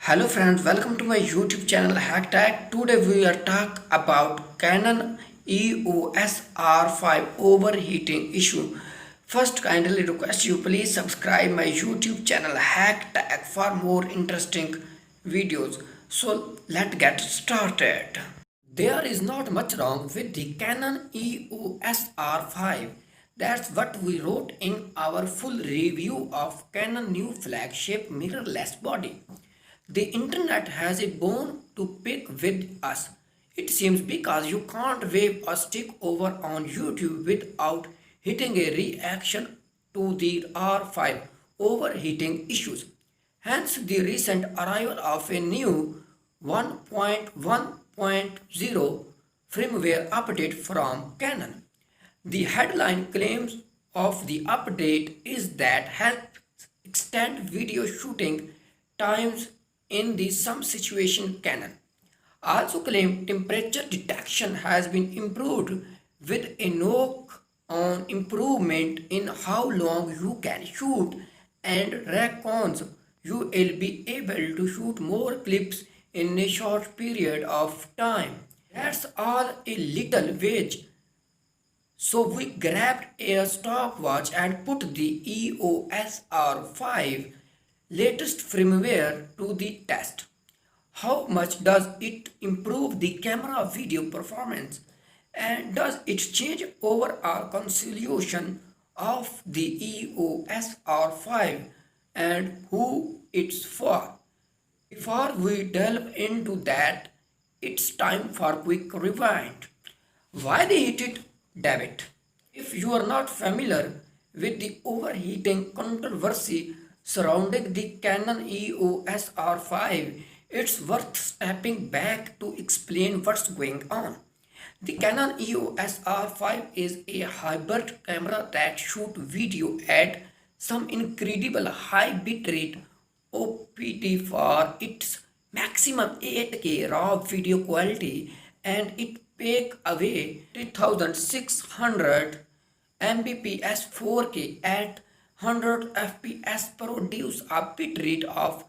Hello friends, welcome to my YouTube channel Hack. Today we are talk about Canon EOS R5 overheating issue. First, kindly request you please subscribe my YouTube channel Hack for more interesting videos. So let's get started. There is not much wrong with the Canon EOS R5. That's what we wrote in our full review of Canon new flagship mirrorless body. The internet has a bone to pick with us. It seems because you can't wave a stick over on YouTube without hitting a reaction to the R5 overheating issues. Hence the recent arrival of a new 1.1.0 firmware update from Canon. The headline claims of the update is that helps extend video shooting times in the some situation Canon. Also claim temperature detection has been improved with a knock on improvement in how long you can shoot and reckons you will be able to shoot more clips in a short period of time. That's all a little wage. So we grabbed a stopwatch and put the EOS R5 latest firmware to the test. How much does it improve the camera video performance, and does it change overall consolidation of the EOS R5 and who it's for? Before we delve into that, it's time for quick rewind. Why the heated debit? If you are not familiar with the overheating controversy surrounding the Canon EOS R5, it's worth stepping back to explain what's going on. The Canon EOS R5 is a hybrid camera that shoots video at some incredible high bitrate OPT for its maximum 8K raw video quality, and it pake away 3600 Mbps 4K at 100 fps, produce a bitrate of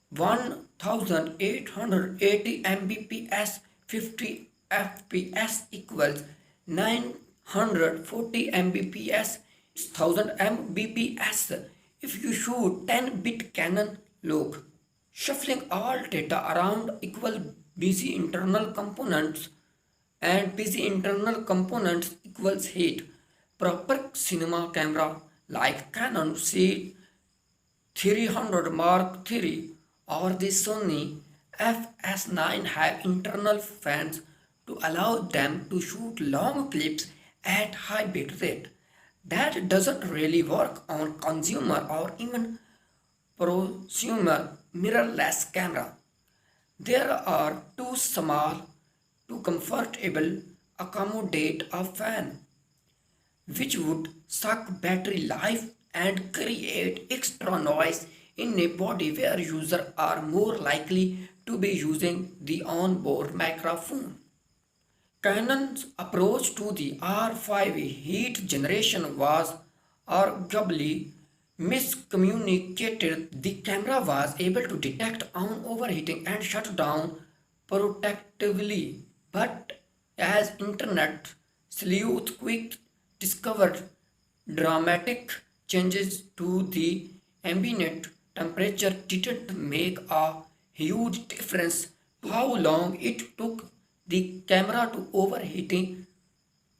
1880 Mbps, 50 fps equals 940 Mbps, 1000 Mbps if you shoot 10-bit Canon log. Shuffling all data around equal busy internal components, and busy internal components equals heat. Proper cinema camera like Canon C300 Mark III or the Sony FS9 have internal fans to allow them to shoot long clips at high bitrate. That doesn't really work on consumer or even prosumer mirrorless camera. There are too small to comfortable accommodate a fan, which would suck battery life and create extra noise in a body where users are more likely to be using the onboard microphone. Canon's approach to the R5 heat generation was arguably miscommunicated. The camera was able to detect on overheating and shut down protectively, but as internet sleuth quick discovered, dramatic changes to the ambient temperature didn't make a huge difference. How long it took the camera to overheating,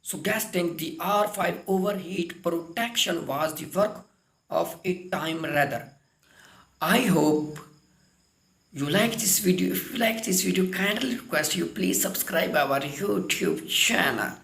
suggesting the R5 overheat protection was the work of a time rather. I hope you like this video. If you like this video, kindly request you please subscribe our YouTube channel.